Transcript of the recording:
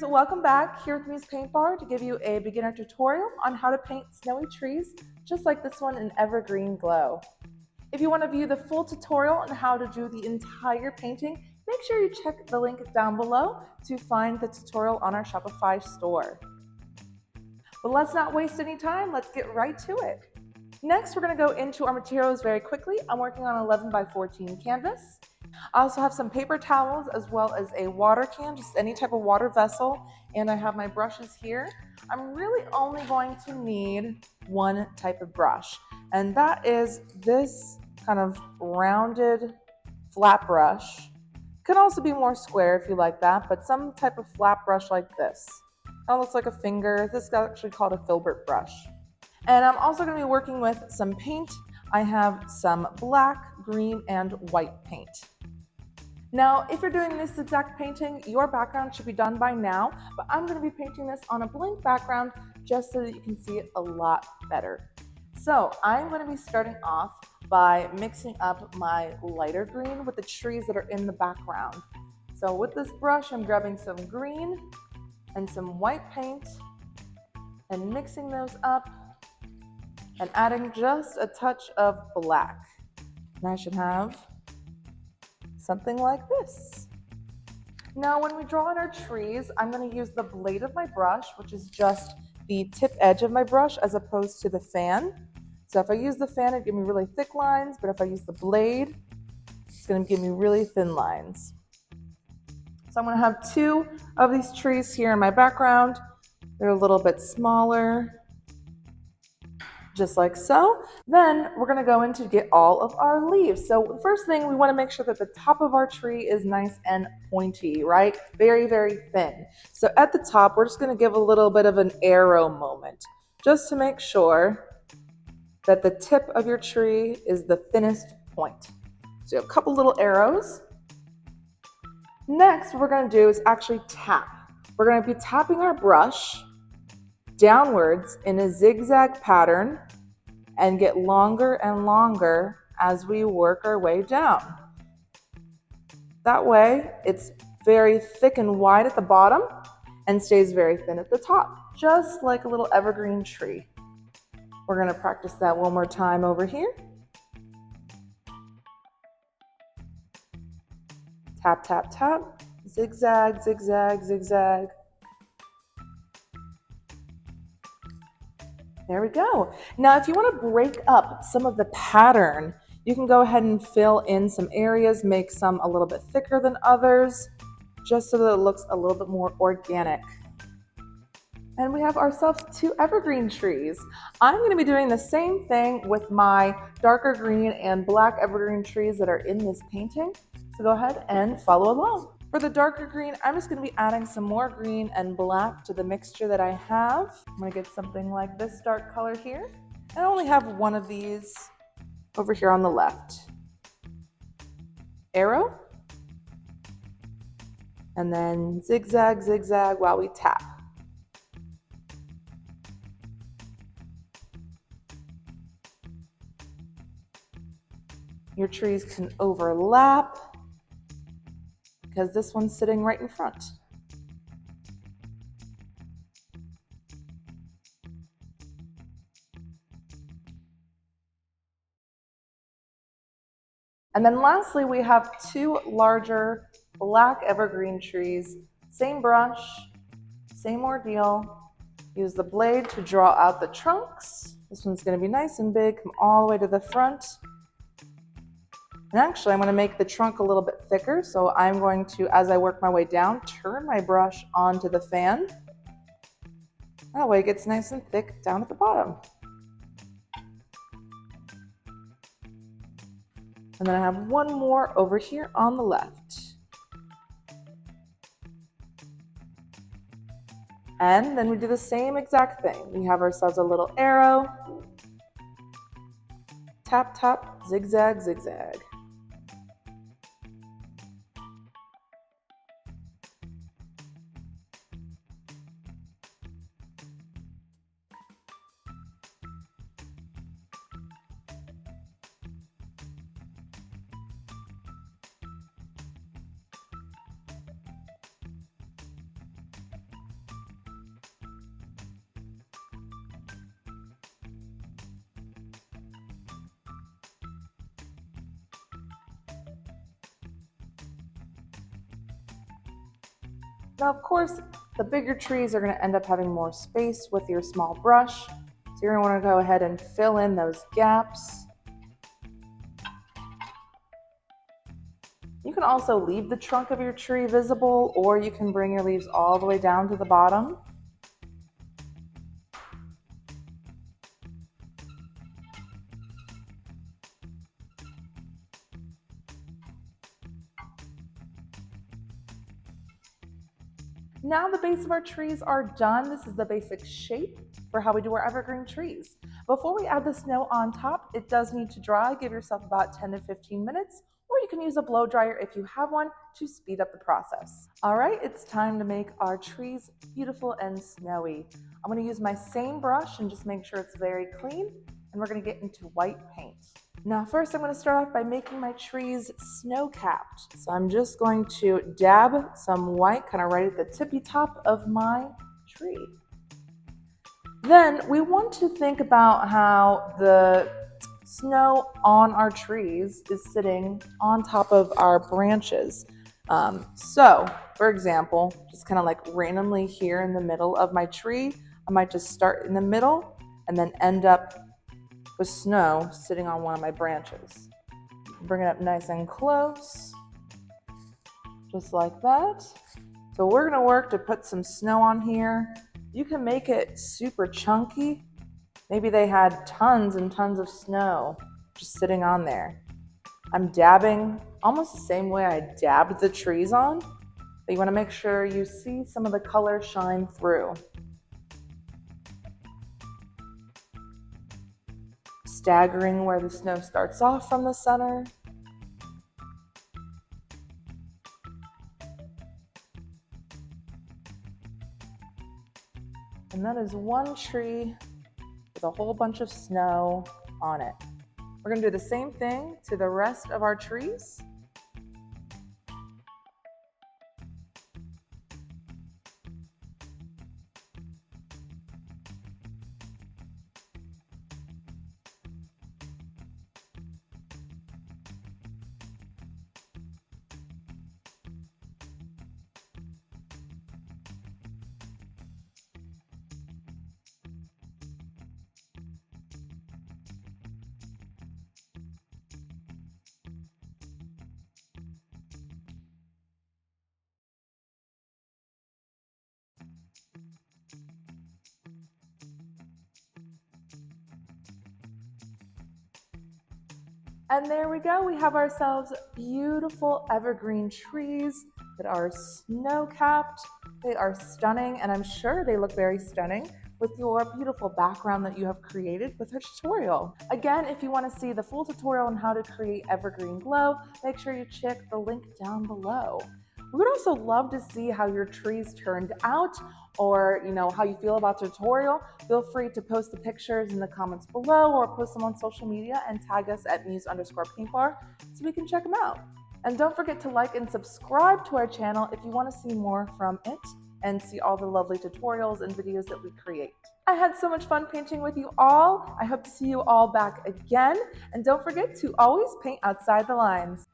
painters, welcome back here with Muse Paint Bar to give you a beginner tutorial on how to paint snowy trees just like this one in Evergreen Glow. If you want to view the full tutorial on how to do the entire painting, make sure you check the link down below to find the tutorial on our Shopify store. But let's not waste any time, let's get right to it. Next, we're going to go into our materials very quickly. I'm working on 11 by 14 canvas. I also have some paper towels as well as a water can, just any type of water vessel, and I have my brushes here. I'm really only going to need one type of brush, and that is this kind of rounded flat brush. Could also be more square if you like that, but some type of flat brush like this. That looks like a finger. This is actually called a filbert brush. And I'm also going to be working with some paint. I have some black, green, and white paint. Now, if you're doing this exact painting, your background should be done by now, but I'm going to be painting this on a blank background just so that you can see it a lot better. So I'm going to be starting off by mixing up my lighter green with the trees that are in the background. So with this brush, I'm grabbing some green and some white paint and mixing those up and adding just a touch of black. And I should have something like this. Now, when we draw in our trees, I'm going to use the blade of my brush, which is just the tip edge of my brush as opposed to the fan. So if I use the fan, it'd give me really thick lines, but if I use the blade, it's going to give me really thin lines. So I'm going to have two of these trees here in my background. They're a little bit smaller, just like so. Then we're going to go in to get all of our leaves. So the first thing, we want to make sure that the top of our tree is nice and pointy, right? Very, very thin. So at the top, we're just going to give a little bit of an arrow moment, just to make sure that the tip of your tree is the thinnest point. So you have a couple little arrows. Next, what we're going to do is actually tap. We're going to be tapping our brush downwards in a zigzag pattern and get longer and longer as we work our way down. That way, it's very thick and wide at the bottom and stays very thin at the top, just like a little evergreen tree. We're going to practice that one more time over here. Tap, tap, tap, zigzag, zigzag, zigzag. There we go. Now, if you want to break up some of the pattern, you can go ahead and fill in some areas, make some a little bit thicker than others, just so that it looks a little bit more organic. And we have ourselves two evergreen trees. I'm going to be doing the same thing with my darker green and black evergreen trees that are in this painting. So go ahead and follow along. For the darker green, I'm just going to be adding some more green and black to the mixture that I have. I'm going to get something like this dark color here. I only have one of these over here on the left. Arrow. And then zigzag, zigzag while we tap. Your trees can overlap because this one's sitting right in front. And then lastly, we have two larger black evergreen trees. Same brush, same ordeal. Use the blade to draw out the trunks. This one's going to be nice and big, come all the way to the front. And actually, I'm going to make the trunk a little bit thicker, so I'm going to, as I work my way down, turn my brush onto the fan. That way it gets nice and thick down at the bottom. And then I have one more over here on the left. And then we do the same exact thing. We have ourselves a little arrow. Tap, tap, zigzag, zigzag. Now, of course, the bigger trees are going to end up having more space with your small brush. So you're going to want to go ahead and fill in those gaps. You can also leave the trunk of your tree visible, or you can bring your leaves all the way down to the bottom. Now the base of our trees are done. This is the basic shape for how we do our evergreen trees. Before we add the snow on top, it does need to dry. Give yourself about 10 to 15 minutes, or you can use a blow dryer if you have one to speed up the process. All right, it's time to make our trees beautiful and snowy. I'm going to use my same brush and just make sure it's very clean, and we're going to get into white paint. Now first I'm going to start off by making my trees snow-capped. So I'm just going to dab some white kind of right at the tippy top of my tree. Then we want to think about how the snow on our trees is sitting on top of our branches. So for example, just kind of like randomly here in the middle of my tree, I might just start in the middle and then end up with snow sitting on one of my branches. Bring it up nice and close, just like that. So we're gonna work to put some snow on here. You can make it super chunky. Maybe they had tons and tons of snow just sitting on there. I'm dabbing almost the same way I dabbed the trees on, but you wanna make sure you see some of the color shine through. Staggering where the snow starts off from the center. And that is one tree with a whole bunch of snow on it. We're going to do the same thing to the rest of our trees. And there we go. We have ourselves beautiful evergreen trees that are snow-capped. They are stunning, and I'm sure they look very stunning with your beautiful background that you have created with our tutorial. Again, if you want to see the full tutorial on how to create evergreen glow, make sure you check the link down below. We would also love to see how your trees turned out, or how you feel about the tutorial. Feel free to post the pictures in the comments below, or post them on social media and tag us at muse_paintbar so we can check them out. And don't forget to like and subscribe to our channel if you want to see more from it and see all the lovely tutorials and videos that we create. I had so much fun painting with you all. I hope to see you all back again. And don't forget to always paint outside the lines.